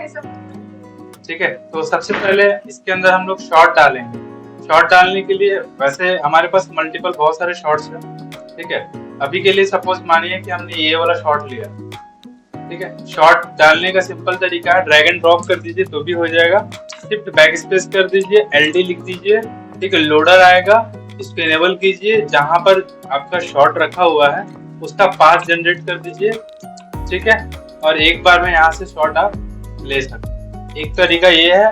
ठीक है, तो सबसे पहले इसके अंदर हम लोग शॉट डालेंगे। शॉट डालने के लिए वैसे हमारे पास मल्टीपल बहुत सारे शॉट्स हैं। ठीक है, अभी के लिए सपोज मानिए कि हमने ये वाला शॉट लिया। ठीक है, शॉट डालने का सिंपल तरीका है, ड्रैग एंड ड्रॉप कर दीजिए तो भी हो जाएगा। शिफ्ट बैक स्पेस कर दीजिए, LD लिख दीजिए। ठीक है, लोडर आएगा, इसको इनेबल कीजिए। जहां पर आपका शॉट रखा हुआ है उसका पाथ जनरेट कर दीजिए। ठीक है, और एक बार में यहाँ से शॉट आप ले सकते हैं। एक तरीका ये है,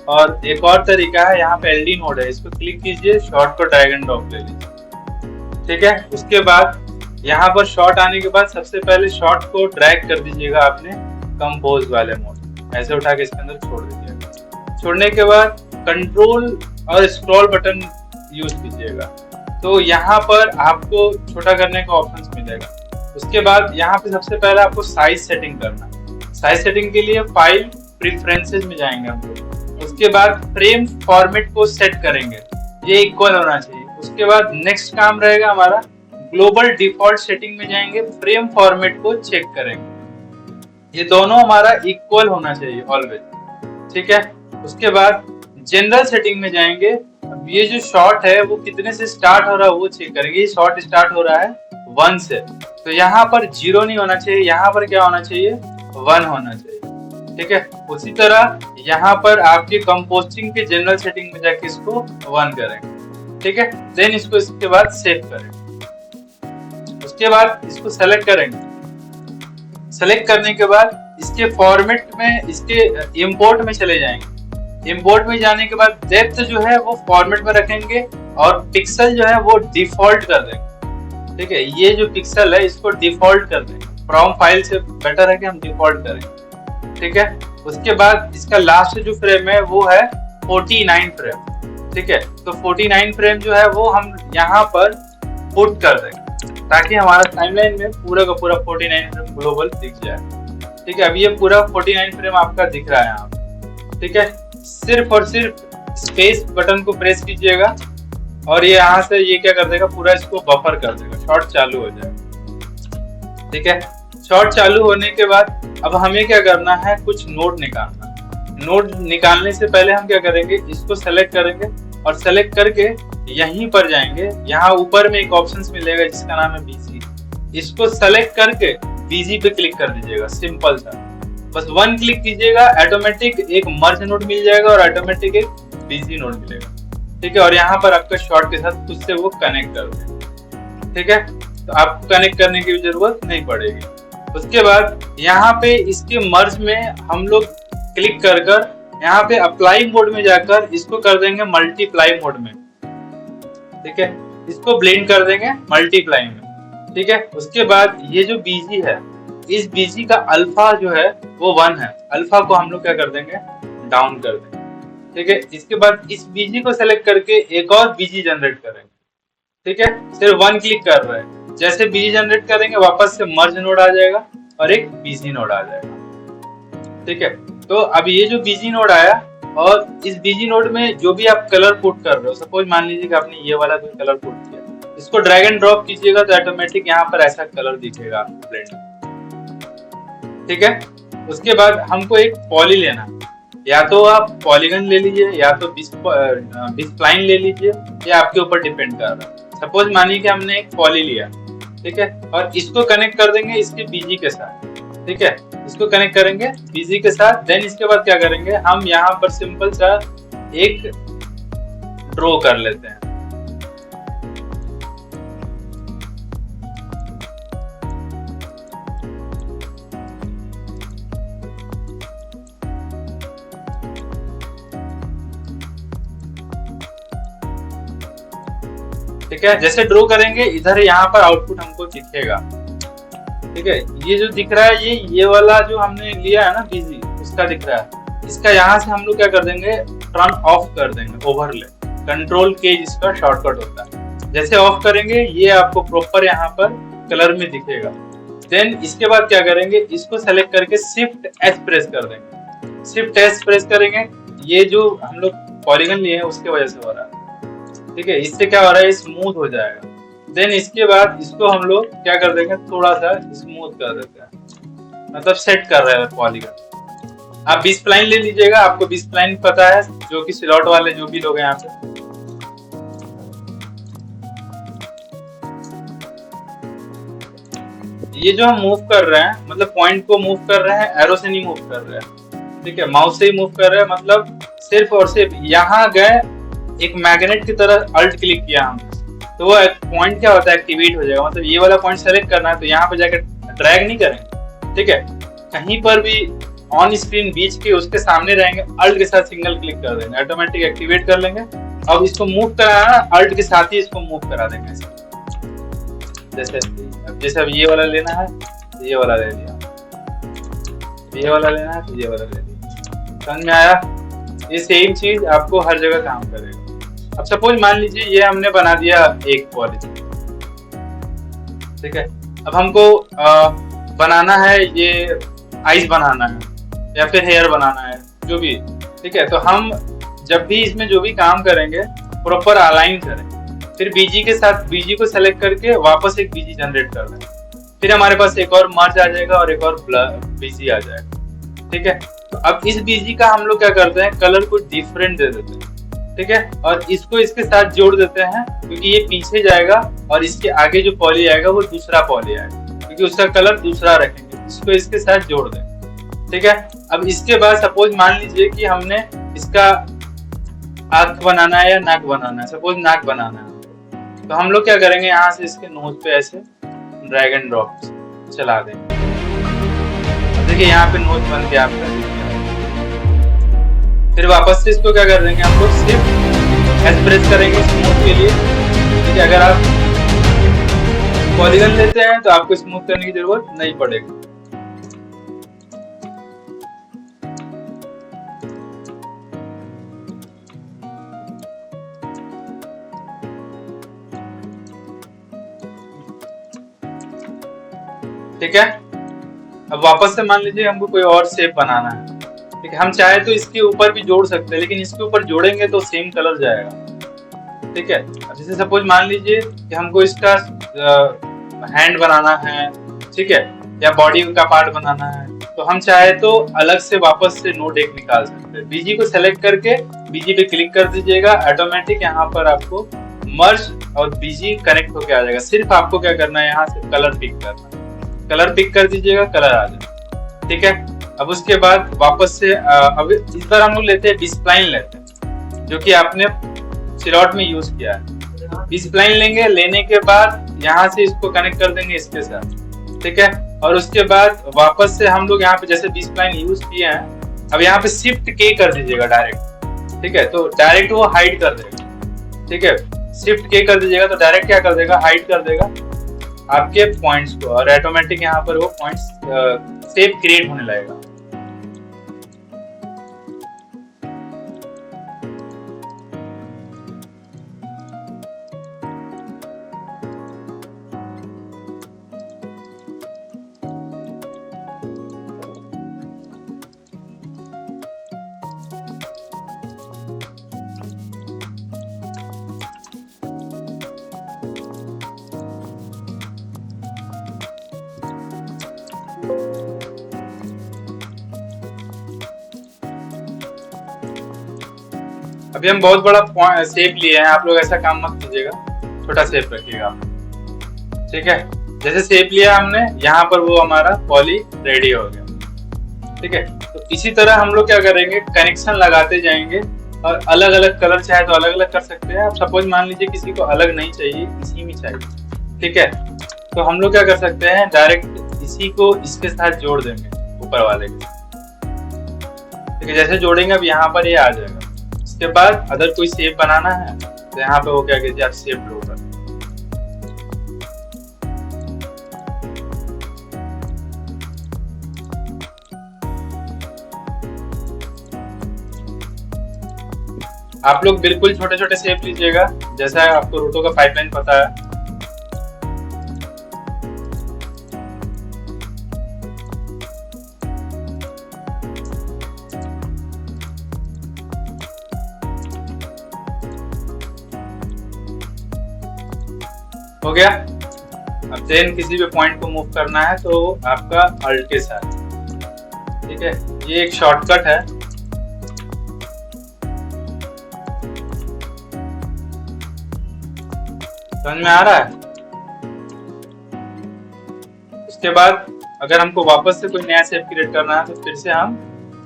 और एक और तरीका है, यहाँ पे LD नोड है, इसको क्लिक कीजिए, शॉट को ड्रैग एंड ड्रॉप ले लीजिए। ठीक है, उसके बाद यहाँ पर शॉट आने के बाद सबसे पहले शॉट को ड्रैग कर दीजिएगा आपने कंपोज वाले मोड, ऐसे उठा के इसके अंदर छोड़ दीजिएगा। छोड़ने के बाद कंट्रोल और स्क्रॉल बटन यूज कीजिएगा, तो यहाँ पर आपको छोटा करने का ऑप्शन मिलेगा। उसके बाद यहाँ पे सबसे पहले आपको साइज सेटिंग करना है। साइज सेटिंग के लिए फाइल प्रेफरेंसेस में जाएंगे हम लोग। उसके बाद फ्रेम फॉर्मेट को सेट करेंगे, ये इक्वल होना चाहिए। उसके बाद नेक्स्ट काम रहेगा हमारा, ग्लोबल डिफॉल्ट सेटिंग में जाएंगे, फ्रेम फॉर्मेट को चेक करेंगे, ये दोनों हमारा इक्वल होना चाहिए ऑलवेज। ठीक है, उसके बाद जनरल सेटिंग में जाएंगे। अब ये जो शॉट है वो कितने से स्टार्ट हो रहा है वो चेक करेंगे। ये शॉट स्टार्ट हो रहा है 1 से, तो यहाँ पर 0 नहीं होना चाहिए, यहाँ पर क्या होना चाहिए 1 होना चाहिए। ठीक है, उसी तरह यहाँ पर आपके कंपोस्टिंग के जनरल सेटिंग में जाके इसको 1 करेंगे। ठीक है, देन इसको इसके बाद सेव करेंगे। उसके बाद इसको सेलेक्ट करेंगे। सेलेक्ट करने के बाद इसके फॉर्मेट में, इसके इंपोर्ट में चले जाएंगे। इंपोर्ट में जाने के बाद डेप्थ जो है वो फॉर्मेट में रखेंगे और पिक्सल जो है वो डिफॉल्ट कर देंगे। ठीक है, ये जो पिक्सल है इसको डिफॉल्ट कर देंगे, फ्रॉम फाइल से बेटर है कि हम डिफॉल्ट करें। ठीक है, उसके बाद इसका लास्ट जो फ्रेम है वो है 49 फ्रेम। ठीक है, तो 49 फ्रेम जो है वो हम यहाँ पर पुट कर देंगे ताकि हमारा टाइमलाइन में पूरा का पूरा 49 फ्रेम ग्लोबल दिख जाए। ठीक है, अब ये पूरा 49 फ्रेम आपका दिख रहा है यहाँ पे। ठीक है, सिर्फ और सिर्फ स्पेस बटन को प्रेस कीजिएगा और ये यहाँ से ये क्या कर देगा, पूरा इसको बफर कर देगा, शॉट चालू हो जाएगा। ठीक है, शॉट चालू होने के बाद अब हमें क्या करना है, कुछ नोट निकालना। नोट निकालने से पहले हम क्या करेंगे, इसको सेलेक्ट करेंगे और सेलेक्ट करके यहीं पर जाएंगे। यहाँ ऊपर में एक ऑप्शन मिलेगा जिसका नाम है बीजी, इसको सेलेक्ट करके बीजी पे क्लिक कर दीजिएगा। सिंपल सा, बस 1 क्लिक कीजिएगा, ऑटोमेटिक एक मर्ज नोड मिल जाएगा और ऑटोमेटिक एक बीजी नोड मिलेगा। ठीक है, और यहाँ पर आपका शॉट के साथ खुद से वो कनेक्ट कर देगा। ठीक है, तो आपको कनेक्ट करने की जरूरत नहीं पड़ेगी। उसके बाद यहाँ पे इसके मर्ज में हम लोग क्लिक कर यहाँ पे अप्लाई मोड में जाकर इसको कर देंगे मल्टीप्लाई मोड में। ठीक है, इसको ब्लेंड कर देंगे मल्टीप्लाई में। ठीक है, उसके बाद ये जो बीजी है, इस बीजी का अल्फा जो है वो 1 है, अल्फा को हम लोग क्या कर देंगे, डाउन कर देंगे। ठीक है, इसके बाद इस बीजी को सेलेक्ट करके एक और बीजी जनरेट करेंगे। ठीक है, सिर्फ 1 क्लिक कर रहे हैं, जैसे बीजी जनरेट करेंगे वापस से मर्ज नोड आ जाएगा और एक बीजी नोड आ जाएगा। ठीक है, तो अब ये जो बीजी नोड आया और इस बीजी नोड में जो भी आप कलर पुट कर रहे हो, सपोज मान लीजिए कि आपने ये वाला कोई कलर पुट किया, इसको ड्रैग एंड ड्रॉप कीजिएगा तो ऑटोमेटिक यहाँ पर ऐसा कलर दिखेगा आपको ब्लेंड। ठीक है, उसके बाद हमको एक पॉली लेना है, या तो आप पॉलीगन ले लीजिए या तो बिस्प्लाइन ले लीजिए, ये आपके ऊपर डिपेंड कर रहा है। सपोज मानिए कि हमने एक पॉली लिया, ठीक है, और इसको कनेक्ट कर देंगे इसके बीजी के साथ। ठीक है, इसको कनेक्ट करेंगे बीजी के साथ। देन इसके बाद क्या करेंगे, हम यहाँ पर सिंपल सा एक ड्रॉ कर लेते हैं। ठीक है, जैसे ड्रॉ करेंगे इधर यहाँ पर आउटपुट हमको दिखेगा। ठीक है, ये जो दिख रहा है ये वाला जो हमने लिया है ना बीजी, उसका दिख रहा है। इसका यहाँ से हम लोग क्या कर देंगे, टर्न ऑफ कर देंगे, ओवरले, कंट्रोल के जिसका शॉर्टकट होता है। जैसे ऑफ करेंगे ये आपको प्रॉपर यहाँ पर कलर में दिखेगा। देन इसके बाद क्या करेंगे, इसको सेलेक्ट करके शिफ्ट एस प्रेस कर देंगे। शिफ्ट एस प्रेस करेंगे, ये जो हम लोग पॉलीगन लिए हैं उसके वजह से हो रहा है। ठीक है, इससे क्या हो रहा है, स्मूथ हो जाएगा। देन इसके बाद इसको हम लोग क्या कर देंगे, थोड़ा सा स्मूथ कर देते हैं, मतलब सेट कर रहे हैं पॉलीगन। आप 20 स्प्लाइन ले लीजिएगा, आपको 20 स्प्लाइन पता है, जो कि स्लॉट वाले जो भी लोग हैं यहाँ पे। ये जो हम मूव कर रहे हैं, मतलब पॉइंट को मूव कर रहे हैं, एरो से नहीं मूव कर रहे हैं, ठीक है, माउस से ही मूव कर रहे हैं। मतलब सिर्फ और सिर्फ यहाँ गए, एक मैग्नेट की तरह अल्ट क्लिक किया हमने, तो वो पॉइंट क्या होता है, एक्टिवेट हो जाएगा। मतलब ये वाला पॉइंट सेलेक्ट करना है तो यहाँ पे जाकर ड्रैग नहीं करेंगे, ठीक है, कहीं पर भी ऑन स्क्रीन बीच के उसके सामने रहेंगे, अल्ट के साथ सिंगल क्लिक कर देंगे, ऑटोमेटिक एक्टिवेट कर लेंगे। अब इसको मूव कराना, अल्ट के साथ ही इसको मूव करा देंगे। जैसे अब ये वाला लेना है तो ये वाला ले लिया, ये वाला लेना है तो ये वाला ले लिया। समझ में आया? ये सेम चीज आपको हर जगह काम करेगा। अब सपोज मान लीजिए ये हमने बना दिया एक पॉलिसी, ठीक है, अब हमको बनाना है, ये आइज बनाना है या फिर हेयर बनाना है, जो भी, ठीक है। तो हम जब भी इसमें जो भी काम करेंगे प्रॉपर अलाइन करें, फिर बीजी के साथ बीजी को सेलेक्ट करके वापस एक बीजी जनरेट कर दें, फिर हमारे पास एक और मर्ज आ जाएगा और एक और बीजी आ जाएगा, ठीक है। तो अब इस बीजी का हम लोग क्या करते हैं, कलर को डिफरेंट दे देते हैं, ठीक है, और इसको इसके साथ जोड़ देते हैं, क्योंकि ये पीछे जाएगा और इसके आगे जो पॉली आएगा वो दूसरा पॉली आएगा, क्योंकि उसका कलर दूसरा रखेंगे, इसको इसके साथ जोड़ दें, ठीक है। अब इसके बाद सपोज मान लीजिए कि हमने इसका आंख बनाना है या नाक बनाना है, सपोज नाक बनाना है, तो हम लोग क्या करेंगे, यहाँ से इसके नोज पे ऐसे ड्रैग एंड ड्रॉप चला देंगे। देखिए यहाँ पे नोज बन गया आपका। फिर वापस से इसको क्या कर देंगे, हम लोग सिर्फ एस प्रेस करेंगे स्मूथ के लिए, ठीक है। अगर आप पॉलीगन लेते हैं तो आपको स्मूथ करने की जरूरत नहीं पड़ेगी। ठीक है। अब वापस से मान लीजिए हमको कोई और शेप बनाना है, ठीक है, हम चाहे तो इसके ऊपर भी जोड़ सकते हैं, लेकिन इसके ऊपर जोड़ेंगे तो सेम कलर जाएगा, ठीक है। अब जैसे सपोज मान लीजिए कि हमको इसका हैंड बनाना है, ठीक है, या बॉडी का पार्ट बनाना है, तो हम चाहे तो अलग से वापस से नोड एक निकाल सकते हैं। बीजी को सेलेक्ट करके बीजी पे क्लिक कर दीजिएगा, ऑटोमेटिक यहाँ पर आपको मर्ज और बीजी कनेक्ट होके आ जाएगा। सिर्फ आपको क्या करना है, यहाँ से कलर पिक करना है, कलर पिक कर दीजिएगा, कलर आ जाए, ठीक है। अब उसके बाद वापस से अब इस बार हम लोग लेते हैं B-spline लेते हैं, जो कि आपने स्लॉट में यूज किया है। B-spline लेंगे, लेने के बाद यहाँ से इसको कनेक्ट कर देंगे इसके साथ, ठीक है। और उसके बाद वापस से हम लोग यहाँ पे जैसे B-spline यूज किए हैं, अब यहाँ पे शिफ्ट K कर दीजिएगा डायरेक्ट, ठीक है, तो डायरेक्ट वो हाइड कर देगा, ठीक है। शिफ्ट K कर दीजिएगा तो डायरेक्ट क्या कर देगा, हाइड कर देगा आपके पॉइंट्स को, और ऑटोमेटिक यहाँ पर वो पॉइंट्स शेप क्रिएट होने लगेगा। अभी हम बहुत बड़ा शेप लिए हैं, आप लोग ऐसा काम मत कीजिएगा, छोटा शेप रखिएगा, ठीक है। जैसे शेप लिया हमने, यहाँ पर वो हमारा पॉली रेडी हो गया, ठीक है। तो इसी तरह हम लोग क्या करेंगे, कनेक्शन लगाते जाएंगे, और अलग अलग कलर चाहे तो अलग अलग कर सकते हैं। आप सपोज मान लीजिए किसी को अलग नहीं चाहिए, इसी में चाहिए, ठीक है, तो हम लोग क्या कर सकते हैं, डायरेक्ट इसी को इसके साथ जोड़ देंगे ऊपर वाले के, ठीक है। जैसे जोड़ेंगे अब यहाँ पर ये आ जाएगा। उसके बाद अगर कोई शेप बनाना है तो यहाँ पे वो क्या कीजिए, आप शेप ड्रॉ कर, आप लोग बिल्कुल छोटे छोटे शेप लीजिएगा, जैसा आपको रूटो का पाइपलाइन पता है। हो गया। अब देन किसी भी पॉइंट को मूव करना है तो आपका अल्ट के साथ, ठीक है। ये एक शॉर्टकट है। समझ में आ रहा है? उसके बाद अगर हमको वापस से कोई नया शेप क्रिएट करना है तो फिर से हम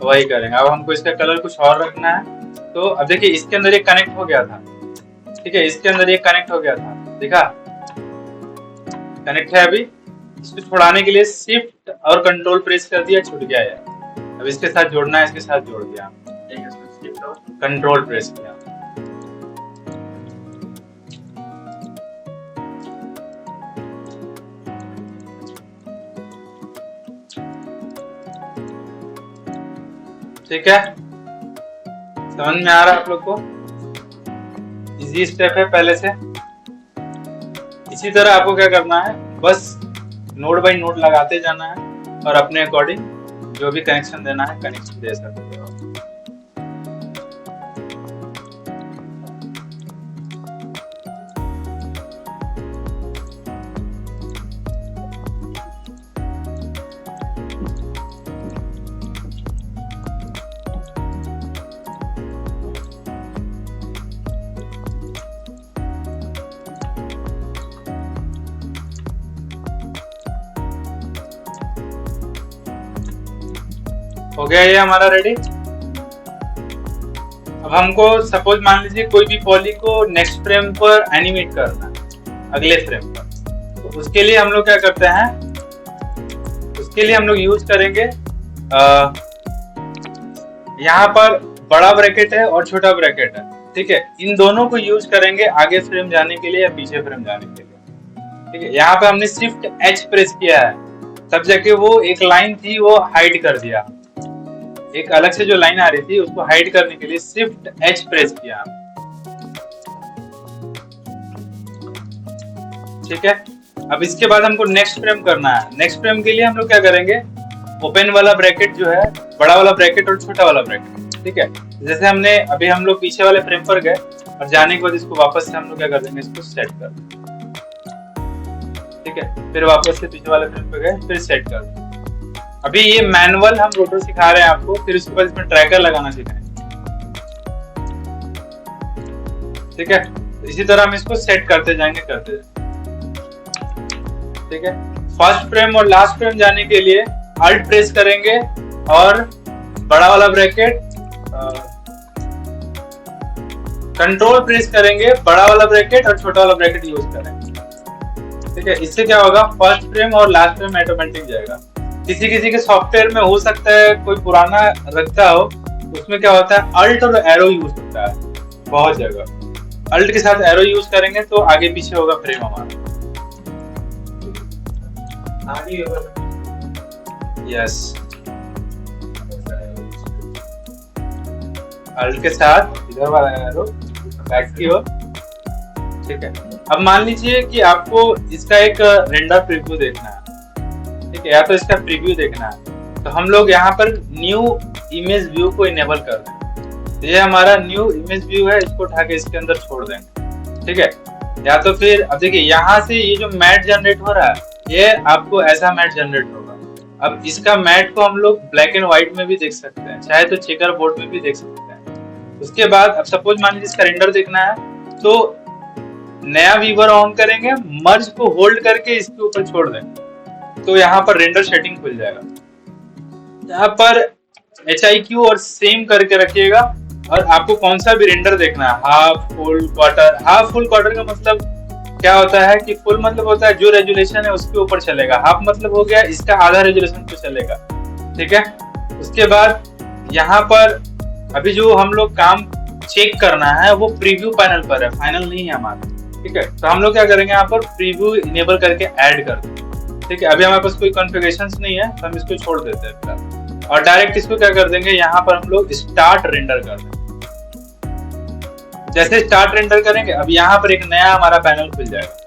वही करेंगे। अब हमको इसका कलर कुछ और रखना है। तो अब देखिए इसके अंदर ये कनेक्ट हो गया था, ठीक है, इसके अंदर ये कनेक्ट हो गया था, देखा कनेक्ट है। अभी इसको छुड़ाने के लिए शिफ्ट और कंट्रोल प्रेस कर दिया, छूट गया है। अब इसके साथ जोड़ना है, इसके साथ जोड़ दिया, कंट्रोल प्रेस किया। ठीक है, समझ में आ रहा है आप लोग को? इजी स्टेप है पहले से। इसी तरह आपको क्या करना है, बस नोड बाय नोड लगाते जाना है और अपने अकॉर्डिंग जो भी कनेक्शन देना है कनेक्शन दे सकते हो। हो गया ये हमारा रेडी। अब हमको सपोज मान लीजिए कोई भी पॉली को नेक्स्ट फ्रेम पर एनिमेट करना है, अगले फ्रेम पर, तो उसके लिए हम लोग क्या करते हैं, उसके लिए हम लोग यूज करेंगे यहाँ पर बड़ा ब्रैकेट है और छोटा ब्रैकेट है, ठीक है, इन दोनों को यूज करेंगे आगे फ्रेम जाने के लिए या पीछे फ्रेम जाने के लिए। ठीक है, यहाँ पे हमने शिफ्ट एच प्रेस किया है, तब जाके वो एक लाइन थी वो हाइड कर दिया, एक अलग से जो लाइन आ रही थी उसको हाइड करने के लिए शिफ्ट एच प्रेस किया। ठीक है, अब इसके बाद हमको नेक्स्ट फ्रेम करना है। नेक्स्ट फ्रेम के लिए हम लोग क्या करेंगे, ओपन वाला ब्रैकेट जो है, बड़ा वाला ब्रैकेट और छोटा वाला ब्रैकेट, ठीक है, जैसे हमने अभी हम लोग पीछे वाले फ्रेम पर गए और जाने के बाद इसको वापस से हम लोग क्या कर देंगे, इसको सेट कर देंगे। ठीक है, फिर वापस से पीछे वाले फ्रेम पर गए, फिर सेट कर देंगे। अभी ये मैनुअल हम रोटर सिखा रहे हैं आपको, फिर उसके बाद इसमें ट्रैकर लगाना सिखाएंगे। ठीक है, इसी तरह हम इसको सेट करते जाएंगे ठीक है, फर्स्ट फ्रेम और लास्ट फ्रेम जाने के लिए अल्ट प्रेस करेंगे और बड़ा वाला ब्रैकेट, कंट्रोल प्रेस करेंगे, बड़ा वाला ब्रैकेट और छोटा वाला ब्रैकेट यूज करेंगे। ठीक है, इससे क्या होगा, फर्स्ट फ्रेम और लास्ट फ्रेम ऑटोमेटिक जाएगा। किसी किसी के सॉफ्टवेयर में हो सकता है कोई पुराना रखता हो, उसमें क्या होता है अल्ट और एरो यूज होता है बहुत जगह। अल्ट के साथ एरो यूज करेंगे तो आगे पीछे होगा फ्रेम हमारा। यस, अल्ट के साथ इधर वाला एरो बैक की ओर। ठीक है, अब मान लीजिए कि आपको इसका एक रेंडर प्रीव्यू देखना है, ठीक है, या तो इसका प्रीव्यू देखना है, तो हम लोग यहाँ पर न्यू इमेज व्यू को इनेबल कर देंगे। ये हमारा न्यू इमेज व्यू है, इसको उठा के इसके अंदर छोड़ देंगे। ठीक है, या तो फिर अब देखिए यहाँ से ये जो मैट जनरेट हो रहा है, ये आपको ऐसा मैट जनरेट होगा। अब इसका मैट को हम लोग ब्लैक एंड व्हाइट में भी देख सकते हैं, चाहे तो चेकर बोर्ड में भी देख सकते हैं। उसके बाद अब सपोज मान लीजिए इसका रेंडर देखना है, तो नया व्यूवर ऑन करेंगे, मर्ज को होल्ड करके इसके ऊपर छोड़ देंगे, तो यहाँ पर रेंडर सेटिंग खुल जाएगा। यहाँ पर HIQ और सेम करके रखिएगा, और आपको कौन सा भी रेंडर देखना है, half, full, quarter. Half full quarter का मतलब क्या होता है कि फुल मतलब होता है जो रेजुलेशन है उसके ऊपर चलेगा, हाफ मतलब हो गया इसका आधा रेजुलेशन पे चलेगा। ठीक है, उसके बाद यहाँ पर अभी जो हम लोग काम चेक करना है वो प्रीव्यू पैनल पर है, फाइनल नहीं है हमारा। ठीक है, तो हम लोग क्या करेंगे, यहाँ पर प्रीव्यू इनेबल करके ऐड कर देंगे। ठीक है, अभी हमारे पास कोई कॉन्फ़िगरेशंस नहीं है तो हम इसको छोड़ देते हैं और डायरेक्ट इसको क्या कर देंगे, यहाँ पर हम लोग स्टार्ट रेंडर कर देंगे। जैसे स्टार्ट रेंडर करेंगे, अब यहाँ पर एक नया हमारा पैनल खुल जाएगा।